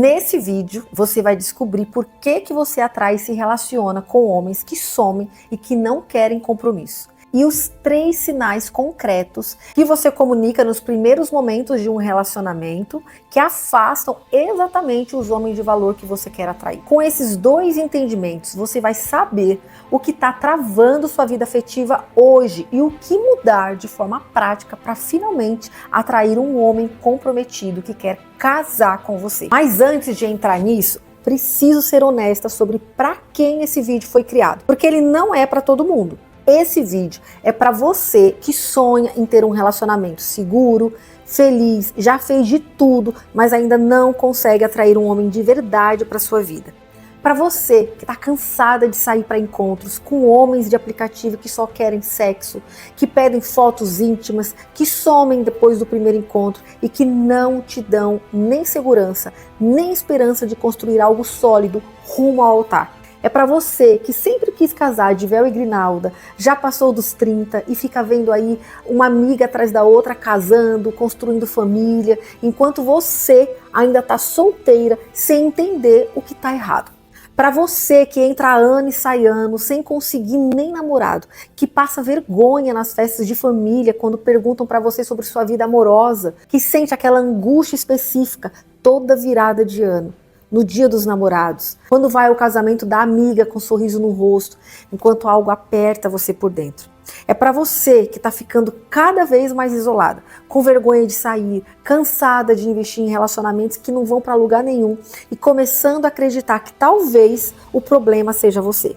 Nesse vídeo, você vai descobrir por que você atrai e se relaciona com homens que somem e que não querem compromisso. E os 3 sinais concretos que você comunica nos primeiros momentos de um relacionamento que afastam exatamente os homens de valor que você quer atrair. Com esses 2 entendimentos, você vai saber o que está travando sua vida afetiva hoje e o que mudar de forma prática para finalmente atrair um homem comprometido que quer casar com você. Mas antes de entrar nisso, preciso ser honesta sobre para quem esse vídeo foi criado, porque ele não é para todo mundo. Esse vídeo é para você que sonha em ter um relacionamento seguro, feliz, já fez de tudo, mas ainda não consegue atrair um homem de verdade para sua vida. Para você que está cansada de sair para encontros com homens de aplicativo que só querem sexo, que pedem fotos íntimas, que somem depois do primeiro encontro e que não te dão nem segurança, nem esperança de construir algo sólido rumo ao altar. É para você que sempre quis casar de véu e grinalda, já passou dos 30 e fica vendo aí uma amiga atrás da outra casando, construindo família, enquanto você ainda está solteira sem entender o que está errado. Para você que entra ano e sai ano sem conseguir nem namorado, que passa vergonha nas festas de família quando perguntam para você sobre sua vida amorosa, que sente aquela angústia específica toda virada de ano. No dia dos namorados, quando vai ao casamento da amiga com um sorriso no rosto, enquanto algo aperta você por dentro. É para você que está ficando cada vez mais isolada, com vergonha de sair, cansada de investir em relacionamentos que não vão para lugar nenhum e começando a acreditar que talvez o problema seja você.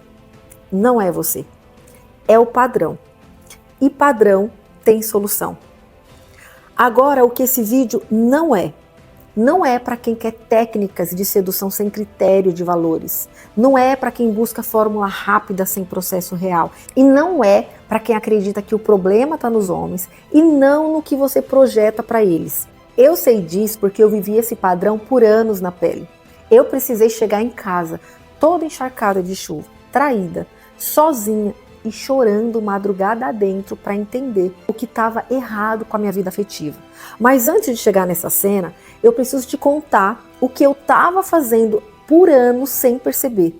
Não é você, é o padrão. E padrão tem solução. Agora, o que esse vídeo não é para quem quer técnicas de sedução sem critério de valores. Não é para quem busca fórmula rápida sem processo real. E não é para quem acredita que o problema está nos homens e não no que você projeta para eles. Eu sei disso porque eu vivi esse padrão por anos na pele. Eu precisei chegar em casa, toda encharcada de chuva, traída, sozinha e chorando madrugada adentro para entender o que estava errado com a minha vida afetiva. Mas antes de chegar nessa cena, eu preciso te contar o que eu estava fazendo por anos sem perceber.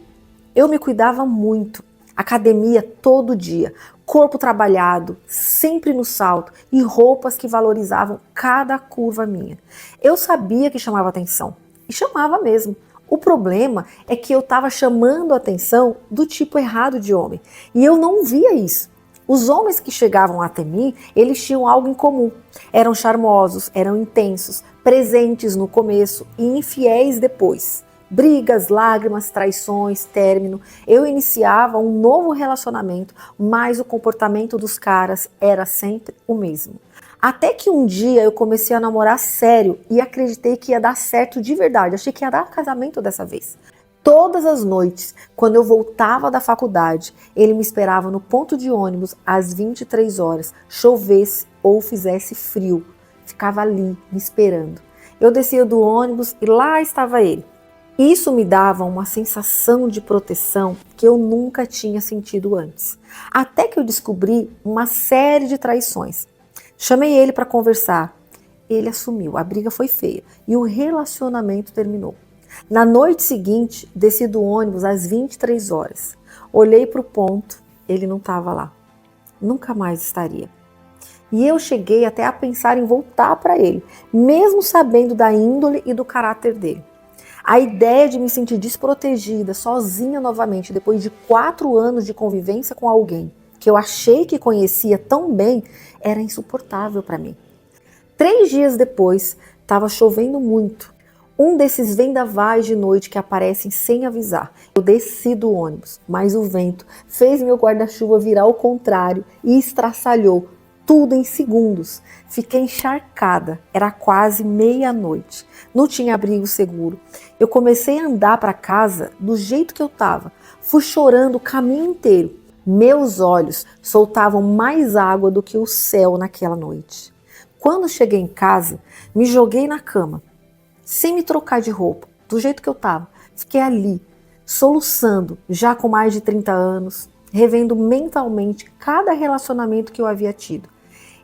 Eu me cuidava muito, academia todo dia, corpo trabalhado, sempre no salto e roupas que valorizavam cada curva minha. Eu sabia que chamava atenção, e chamava mesmo. O problema é que eu estava chamando a atenção do tipo errado de homem. E eu não via isso. Os homens que chegavam até mim, eles tinham algo em comum. Eram charmosos, eram intensos, presentes no começo e infiéis depois. Brigas, lágrimas, traições, término. Eu iniciava um novo relacionamento, mas o comportamento dos caras era sempre o mesmo. Até que um dia eu comecei a namorar sério e acreditei que ia dar certo de verdade. Achei que ia dar casamento dessa vez. Todas as noites, quando eu voltava da faculdade, ele me esperava no ponto de ônibus às 23 horas, chovesse ou fizesse frio. Ficava ali, me esperando. Eu descia do ônibus e lá estava ele. Isso me dava uma sensação de proteção que eu nunca tinha sentido antes. Até que eu descobri uma série de traições. Chamei ele para conversar. Ele assumiu, a briga foi feia e o relacionamento terminou. Na noite seguinte, desci do ônibus às 23 horas. Olhei para o ponto, ele não estava lá. Nunca mais estaria. E eu cheguei até a pensar em voltar para ele, mesmo sabendo da índole e do caráter dele. A ideia de me sentir desprotegida, sozinha novamente, depois de 4 anos de convivência com alguém que eu achei que conhecia tão bem, era insuportável para mim. 3 dias depois, estava chovendo muito. Um desses vendavais de noite que aparecem sem avisar. Eu desci do ônibus, mas o vento fez meu guarda-chuva virar ao contrário e estraçalhou tudo em segundos. Fiquei encharcada, era quase meia-noite. Não tinha abrigo seguro. Eu comecei a andar para casa do jeito que eu estava. Fui chorando o caminho inteiro. Meus olhos soltavam mais água do que o céu naquela noite. Quando cheguei em casa, me joguei na cama, sem me trocar de roupa, do jeito que eu estava. Fiquei ali, soluçando, já com mais de 30 anos, revendo mentalmente cada relacionamento que eu havia tido.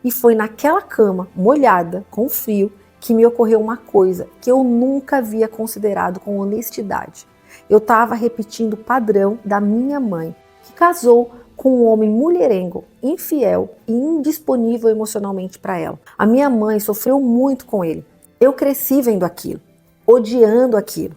E foi naquela cama, molhada, com frio, que me ocorreu uma coisa que eu nunca havia considerado com honestidade. Eu estava repetindo o padrão da minha mãe, que casou com um homem mulherengo, infiel e indisponível emocionalmente para ela. A minha mãe sofreu muito com ele. Eu cresci vendo aquilo, odiando aquilo.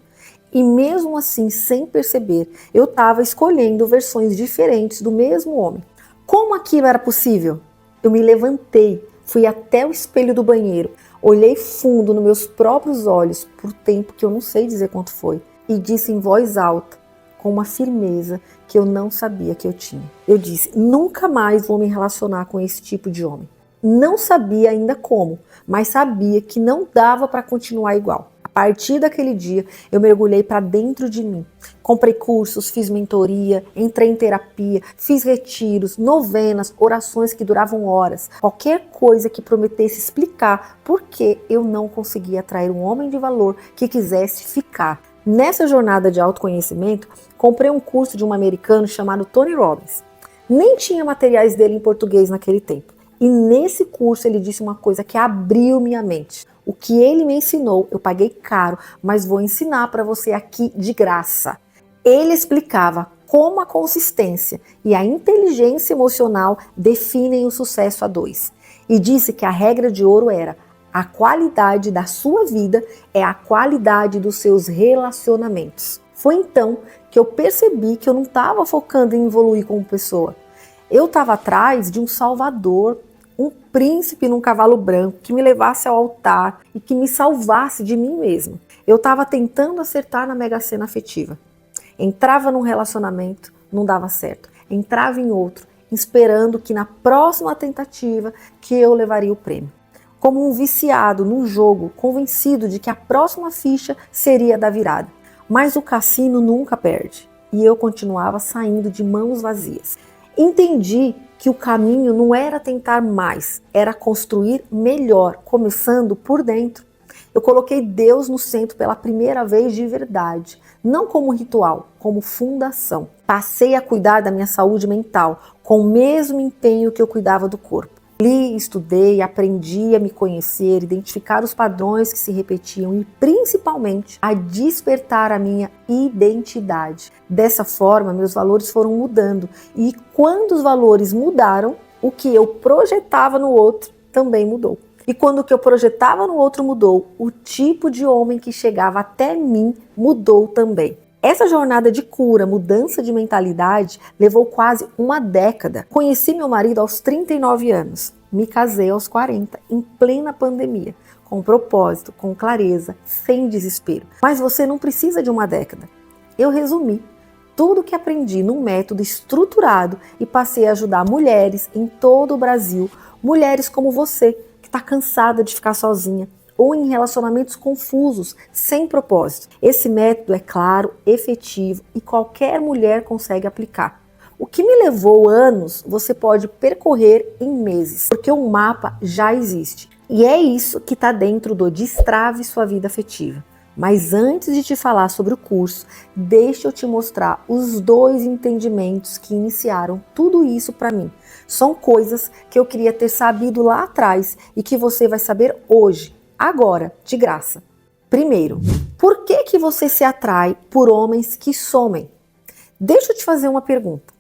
E mesmo assim, sem perceber, eu estava escolhendo versões diferentes do mesmo homem. Como aquilo era possível? Eu me levantei, fui até o espelho do banheiro, olhei fundo nos meus próprios olhos por tempo que eu não sei dizer quanto foi, e disse em voz alta, com uma firmeza que eu não sabia que eu tinha. Eu disse, nunca mais vou me relacionar com esse tipo de homem. Não sabia ainda como, mas sabia que não dava para continuar igual. A partir daquele dia, eu mergulhei para dentro de mim. Comprei cursos, fiz mentoria, entrei em terapia, fiz retiros, novenas, orações que duravam horas. Qualquer coisa que prometesse explicar por que eu não conseguia atrair um homem de valor que quisesse ficar. Nessa jornada de autoconhecimento, comprei um curso de um americano chamado Tony Robbins. Nem tinha materiais dele em português naquele tempo. E nesse curso ele disse uma coisa que abriu minha mente. O que ele me ensinou, eu paguei caro, mas vou ensinar para você aqui de graça. Ele explicava como a consistência e a inteligência emocional definem o sucesso a dois. E disse que a regra de ouro era: a qualidade da sua vida é a qualidade dos seus relacionamentos. Foi então que eu percebi que eu não estava focando em evoluir como pessoa. Eu estava atrás de um salvador, um príncipe num cavalo branco que me levasse ao altar e que me salvasse de mim mesma. Eu estava tentando acertar na Mega Sena afetiva. Entrava num relacionamento, não dava certo. Entrava em outro, esperando que na próxima tentativa que eu levaria o prêmio. Como um viciado num jogo, convencido de que a próxima ficha seria da virada. Mas o cassino nunca perde. E eu continuava saindo de mãos vazias. Entendi que o caminho não era tentar mais, era construir melhor, começando por dentro. Eu coloquei Deus no centro pela primeira vez de verdade, não como ritual, como fundação. Passei a cuidar da minha saúde mental, com o mesmo empenho que eu cuidava do corpo. Li, estudei, aprendi a me conhecer, identificar os padrões que se repetiam e, principalmente, a despertar a minha identidade. Dessa forma, meus valores foram mudando e quando os valores mudaram, o que eu projetava no outro também mudou. E quando o que eu projetava no outro mudou, o tipo de homem que chegava até mim mudou também. Essa jornada de cura, mudança de mentalidade, levou quase uma década. Conheci meu marido aos 39 anos, me casei aos 40, em plena pandemia, com propósito, com clareza, sem desespero. Mas você não precisa de uma década. Eu resumi tudo que aprendi num método estruturado e passei a ajudar mulheres em todo o Brasil, mulheres como você, que está cansada de ficar sozinha, ou em relacionamentos confusos, sem propósito. Esse método é claro, efetivo e qualquer mulher consegue aplicar. O que me levou anos, você pode percorrer em meses, porque o mapa já existe. E é isso que está dentro do Destrave Sua Vida Afetiva. Mas antes de te falar sobre o curso, deixa eu te mostrar os 2 entendimentos que iniciaram tudo isso para mim. São coisas que eu queria ter sabido lá atrás e que você vai saber hoje. Agora, de graça. Primeiro, por que você se atrai por homens que somem? Deixa eu te fazer uma pergunta.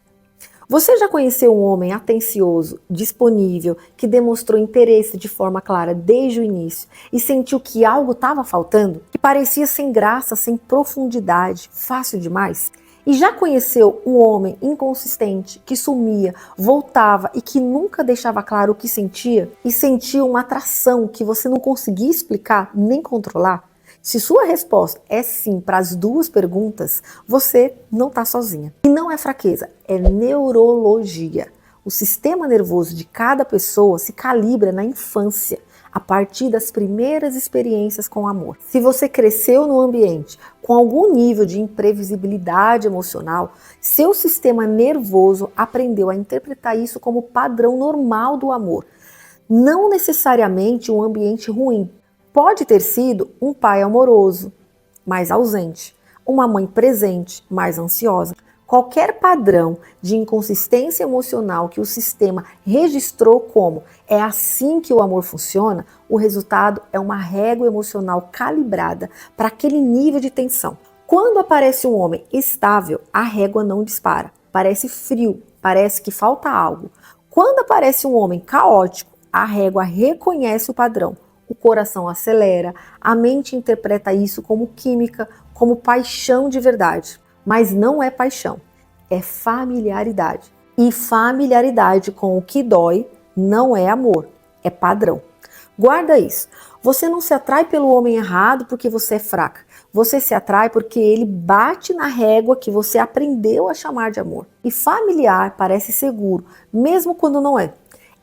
Você já conheceu um homem atencioso, disponível, que demonstrou interesse de forma clara desde o início e sentiu que algo estava faltando? Que parecia sem graça, sem profundidade, fácil demais? E já conheceu um homem inconsistente, que sumia, voltava e que nunca deixava claro o que sentia? E sentia uma atração que você não conseguia explicar nem controlar? Se sua resposta é sim para as 2 perguntas, você não está sozinha. E não é fraqueza, é neurologia. O sistema nervoso de cada pessoa se calibra na infância, a partir das primeiras experiências com amor. Se você cresceu num ambiente com algum nível de imprevisibilidade emocional, seu sistema nervoso aprendeu a interpretar isso como padrão normal do amor. Não necessariamente um ambiente ruim. Pode ter sido um pai amoroso, mais ausente, uma mãe presente, mais ansiosa. Qualquer padrão de inconsistência emocional que o sistema registrou como é assim que o amor funciona, o resultado é uma régua emocional calibrada para aquele nível de tensão. Quando aparece um homem estável, a régua não dispara, parece frio, parece que falta algo. Quando aparece um homem caótico, a régua reconhece o padrão, o coração acelera, a mente interpreta isso como química, como paixão de verdade. Mas não é paixão, é familiaridade. E familiaridade com o que dói não é amor, é padrão. Guarda isso. Você não se atrai pelo homem errado porque você é fraca. Você se atrai porque ele bate na régua que você aprendeu a chamar de amor. E familiar parece seguro, mesmo quando não é.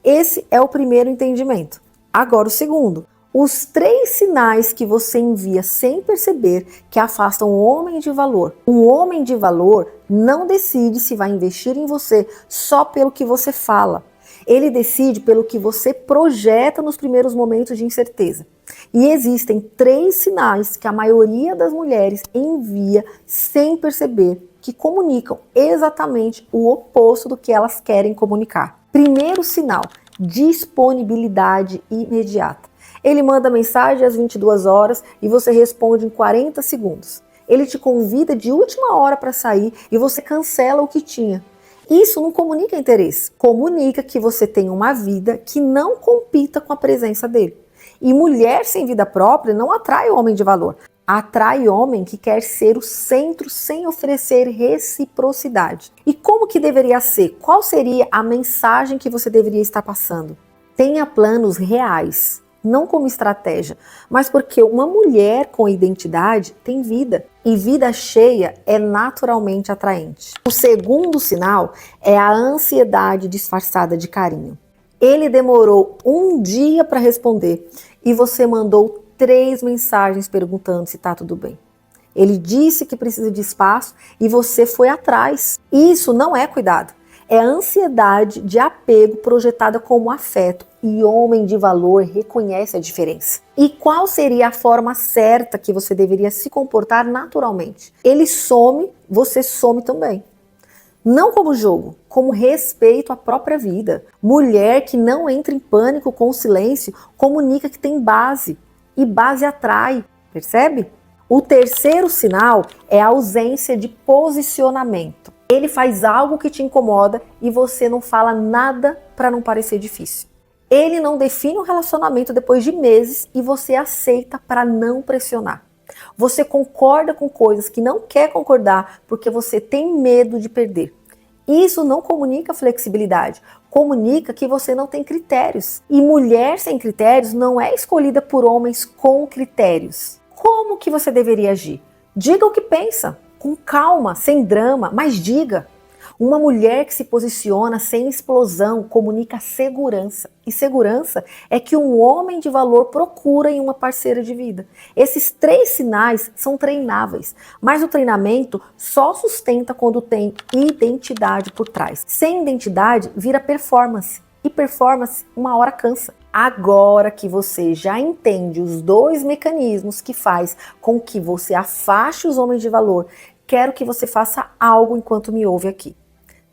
Esse é o primeiro entendimento. Agora o segundo. Os 3 sinais que você envia sem perceber que afastam o homem de valor. Um homem de valor não decide se vai investir em você só pelo que você fala. Ele decide pelo que você projeta nos primeiros momentos de incerteza. E existem 3 sinais que a maioria das mulheres envia sem perceber, que comunicam exatamente o oposto do que elas querem comunicar. Primeiro sinal, disponibilidade imediata. Ele manda mensagem às 22 horas e você responde em 40 segundos. Ele te convida de última hora para sair e você cancela o que tinha. Isso não comunica interesse. Comunica que você tem uma vida que não compita com a presença dele. E mulher sem vida própria não atrai homem de valor. Atrai homem que quer ser o centro sem oferecer reciprocidade. E como que deveria ser? Qual seria a mensagem que você deveria estar passando? Tenha planos reais. Não como estratégia, mas porque uma mulher com identidade tem vida. E vida cheia é naturalmente atraente. O segundo sinal é a ansiedade disfarçada de carinho. Ele demorou 1 dia para responder e você mandou 3 mensagens perguntando se está tudo bem. Ele disse que precisa de espaço e você foi atrás. Isso não é cuidado. É a ansiedade de apego projetada como afeto e homem de valor reconhece a diferença. E qual seria a forma certa que você deveria se comportar naturalmente? Ele some, você some também. Não como jogo, como respeito à própria vida. Mulher que não entra em pânico com o silêncio comunica que tem base e base atrai, percebe? O terceiro sinal é a ausência de posicionamento. Ele faz algo que te incomoda e você não fala nada para não parecer difícil. Ele não define um relacionamento depois de meses e você aceita para não pressionar. Você concorda com coisas que não quer concordar porque você tem medo de perder. Isso não comunica flexibilidade, comunica que você não tem critérios. E mulher sem critérios não é escolhida por homens com critérios. Como que você deveria agir? Diga o que pensa. Com calma, sem drama, mas diga. Uma mulher que se posiciona sem explosão comunica segurança. E segurança é que um homem de valor procura em uma parceira de vida. Esses 3 sinais são treináveis, mas o treinamento só sustenta quando tem identidade por trás. Sem identidade, vira performance. E performance, uma hora cansa. Agora que você já entende os 2 mecanismos que faz com que você afaste os homens de valor, quero que você faça algo enquanto me ouve aqui.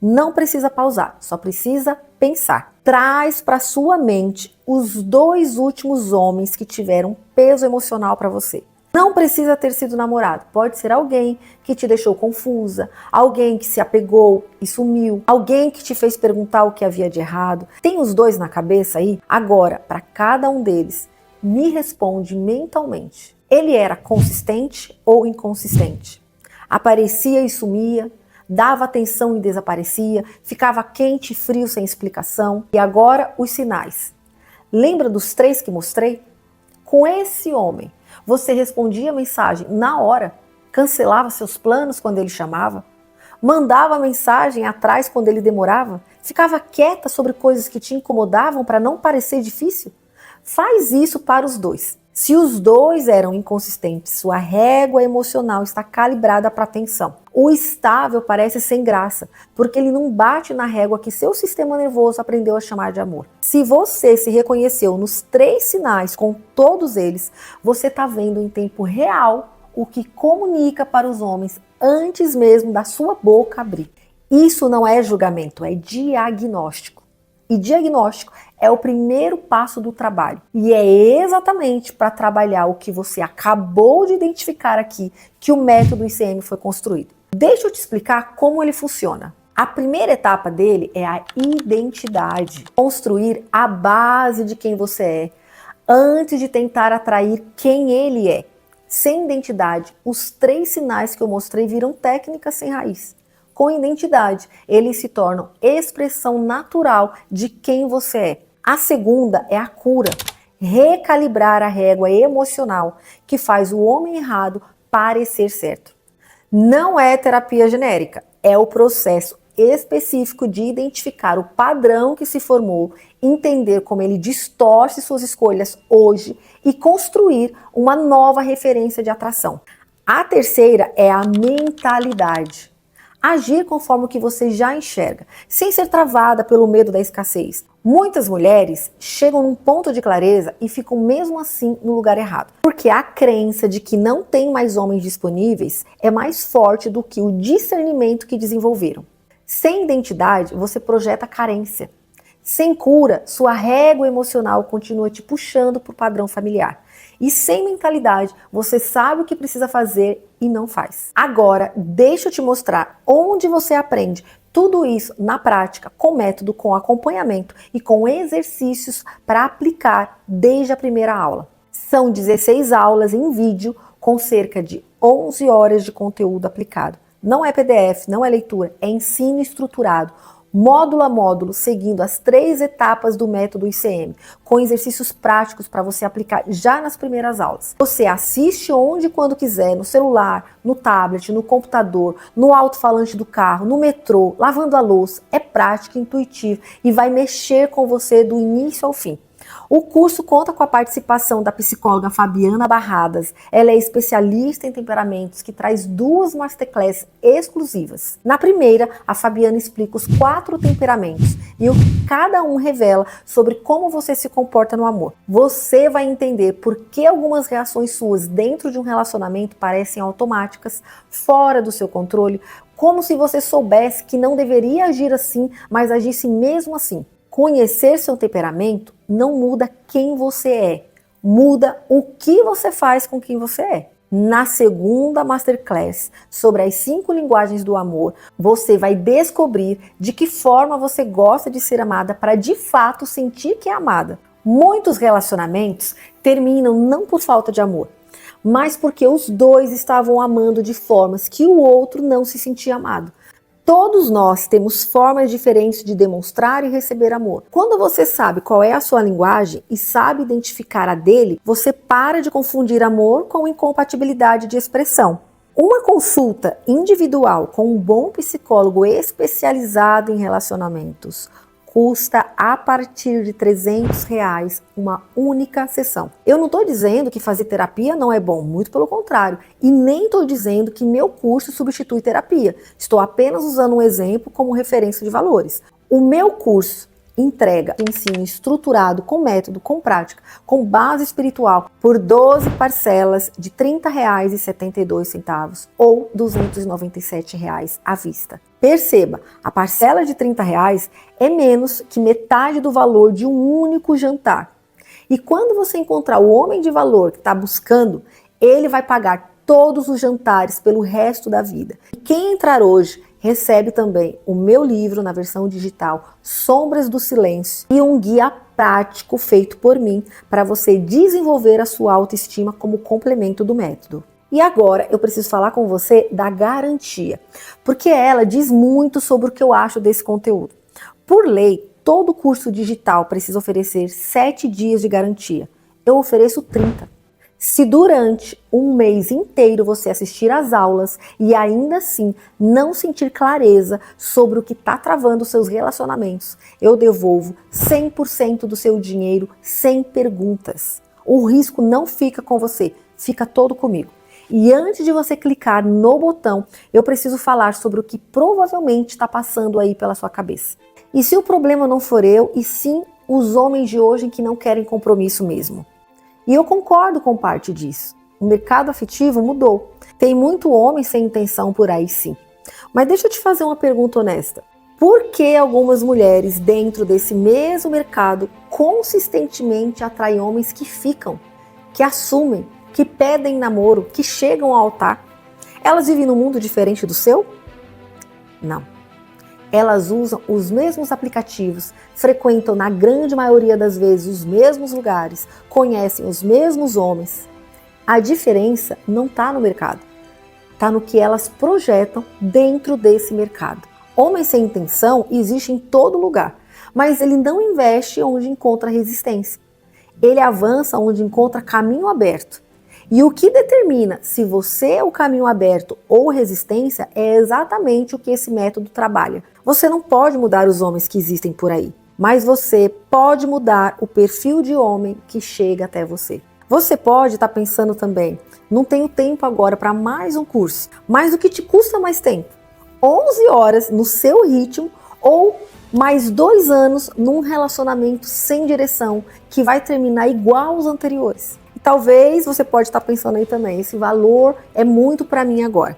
Não precisa pausar, só precisa pensar. Traz para sua mente os 2 últimos homens que tiveram peso emocional para você. Não precisa ter sido namorado, pode ser alguém que te deixou confusa, alguém que se apegou e sumiu, alguém que te fez perguntar o que havia de errado. Tem os 2 na cabeça aí? Agora, para cada um deles, me responde mentalmente. Ele era consistente ou inconsistente? Aparecia e sumia, dava atenção e desaparecia, ficava quente e frio sem explicação. E agora os sinais. Lembra dos 3 que mostrei? Com esse homem, você respondia a mensagem na hora, cancelava seus planos quando ele chamava, mandava mensagem atrás quando ele demorava, ficava quieta sobre coisas que te incomodavam para não parecer difícil. Faz isso para os 2. Se os 2 eram inconsistentes, sua régua emocional está calibrada para atenção. O estável parece sem graça, porque ele não bate na régua que seu sistema nervoso aprendeu a chamar de amor. Se você se reconheceu nos 3 sinais com todos eles, você está vendo em tempo real o que comunica para os homens antes mesmo da sua boca abrir. Isso não é julgamento, é diagnóstico. E diagnóstico é o primeiro passo do trabalho. E é exatamente para trabalhar o que você acabou de identificar aqui que o método ICM foi construído. Deixa eu te explicar como ele funciona. A primeira etapa dele é a identidade. Construir a base de quem você é, antes de tentar atrair quem ele é. Sem identidade, os 3 sinais que eu mostrei viram técnicas sem raiz. Com identidade, eles se tornam expressão natural de quem você é. A segunda é a cura. Recalibrar a régua emocional que faz o homem errado parecer certo. Não é terapia genérica, é o processo específico de identificar o padrão que se formou, entender como ele distorce suas escolhas hoje e construir uma nova referência de atração. A terceira é a mentalidade. Agir conforme o que você já enxerga, sem ser travada pelo medo da escassez. Muitas mulheres chegam num ponto de clareza e ficam mesmo assim no lugar errado, porque a crença de que não tem mais homens disponíveis é mais forte do que o discernimento que desenvolveram. Sem identidade, você projeta carência. Sem cura, sua régua emocional continua te puxando para o padrão familiar. E sem mentalidade, você sabe o que precisa fazer e não faz. Agora, deixa eu te mostrar onde você aprende tudo isso na prática, com método, com acompanhamento e com exercícios para aplicar desde a primeira aula. São 16 aulas em vídeo com cerca de 11 horas de conteúdo aplicado. Não é PDF, não é leitura, é ensino estruturado, módulo a módulo, seguindo as 3 etapas do método ICM, com exercícios práticos para você aplicar já nas primeiras aulas. Você assiste onde e quando quiser, no celular, no tablet, no computador, no alto-falante do carro, no metrô, lavando a louça. É prático, intuitivo e vai mexer com você do início ao fim. O curso conta com a participação da psicóloga Fabiana Barradas. Ela é especialista em temperamentos que traz 2 masterclass exclusivas. Na primeira, a Fabiana explica os 4 temperamentos e o que cada um revela sobre como você se comporta no amor. Você vai entender por que algumas reações suas dentro de um relacionamento parecem automáticas, fora do seu controle, como se você soubesse que não deveria agir assim, mas agisse mesmo assim. Conhecer seu temperamento não muda quem você é, muda o que você faz com quem você é. Na segunda Masterclass sobre as 5 linguagens do amor, você vai descobrir de que forma você gosta de ser amada para de fato sentir que é amada. Muitos relacionamentos terminam não por falta de amor, mas porque os 2 estavam amando de formas que o outro não se sentia amado. Todos nós temos formas diferentes de demonstrar e receber amor. Quando você sabe qual é a sua linguagem e sabe identificar a dele, você para de confundir amor com incompatibilidade de expressão. Uma consulta individual com um bom psicólogo especializado em relacionamentos custa a partir de R$300 uma única sessão. Eu não estou dizendo que fazer terapia não é bom, muito pelo contrário. E nem estou dizendo que meu curso substitui terapia. Estou apenas usando um exemplo como referência de valores. O meu curso entrega ensino estruturado, com método, com prática, com base espiritual, por 12 parcelas de R$30,72 ou R$297 à vista. Perceba, a parcela de R$30 é menos que metade do valor de um único jantar. E quando você encontrar o homem de valor que está buscando, ele vai pagar todos os jantares pelo resto da vida. E quem entrar hoje recebe também o meu livro na versão digital, Sombras do Silêncio, e um guia prático feito por mim para você desenvolver a sua autoestima como complemento do método. E agora eu preciso falar com você da garantia, porque ela diz muito sobre o que eu acho desse conteúdo. Por lei, todo curso digital precisa oferecer 7 dias de garantia. Eu ofereço 30. Se durante um mês inteiro você assistir às aulas e ainda assim não sentir clareza sobre o que está travando seus relacionamentos, eu devolvo 100% do seu dinheiro sem perguntas. O risco não fica com você, fica todo comigo. E antes de você clicar no botão, eu preciso falar sobre o que provavelmente está passando aí pela sua cabeça. E se o problema não for eu, e sim os homens de hoje que não querem compromisso mesmo? E eu concordo com parte disso, O mercado afetivo mudou. Tem muito homem sem intenção por aí, sim. Mas deixa eu te fazer uma pergunta honesta. Por que algumas mulheres dentro desse mesmo mercado consistentemente atraem homens que ficam, que assumem, que pedem namoro, que chegam ao altar? Elas vivem num mundo diferente do seu? Não. Elas usam os mesmos aplicativos, frequentam na grande maioria das vezes os mesmos lugares, conhecem os mesmos homens. A diferença não está no mercado, está no que elas projetam dentro desse mercado. Homem sem intenção existe em todo lugar, mas ele não investe onde encontra resistência. Ele avança onde encontra caminho aberto. E o que determina se você é o caminho aberto ou resistência é exatamente o que esse método trabalha. Você não pode mudar os homens que existem por aí, mas você pode mudar o perfil de homem que chega até você. Você pode estar pensando também, não tenho tempo agora para mais um curso, mas o que te custa mais tempo? 11 horas no seu ritmo ou mais 2 anos num relacionamento sem direção que vai terminar igual aos anteriores? E talvez você pode estar pensando aí também, esse valor é muito para mim agora.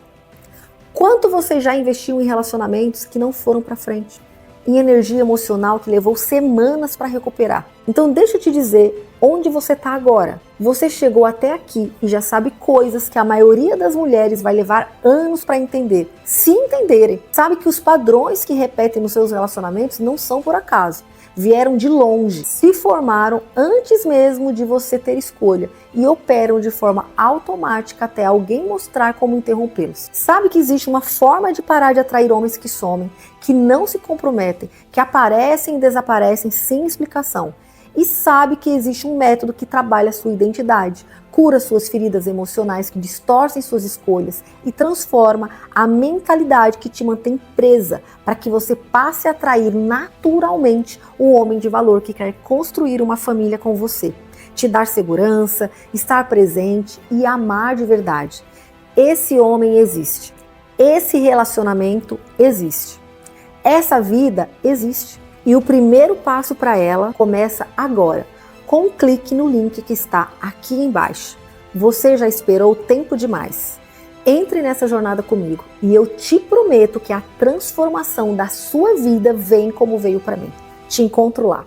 Quanto você já investiu em relacionamentos que não foram para frente? Em energia emocional que levou semanas para recuperar? Então deixa eu te dizer onde você está agora. Você chegou até aqui e já sabe coisas que a maioria das mulheres vai levar anos para entender. Se entenderem, sabe que os padrões que repetem nos seus relacionamentos não são por acaso. Vieram de longe, se formaram antes mesmo de você ter escolha e operam de forma automática até alguém mostrar como interrompê-los. Sabe que existe uma forma de parar de atrair homens que somem, que não se comprometem, que aparecem e desaparecem sem explicação. E sabe que existe um método que trabalha a sua identidade, cura suas feridas emocionais que distorcem suas escolhas e transforma a mentalidade que te mantém presa para que você passe a atrair naturalmente o homem de valor que quer construir uma família com você, te dar segurança, estar presente e amar de verdade. Esse homem existe. Esse relacionamento existe. Essa vida existe. E o primeiro passo para ela começa agora, com um clique no link que está aqui embaixo. Você já esperou tempo demais. Entre nessa jornada comigo e eu te prometo que a transformação da sua vida vem como veio para mim. Te encontro lá.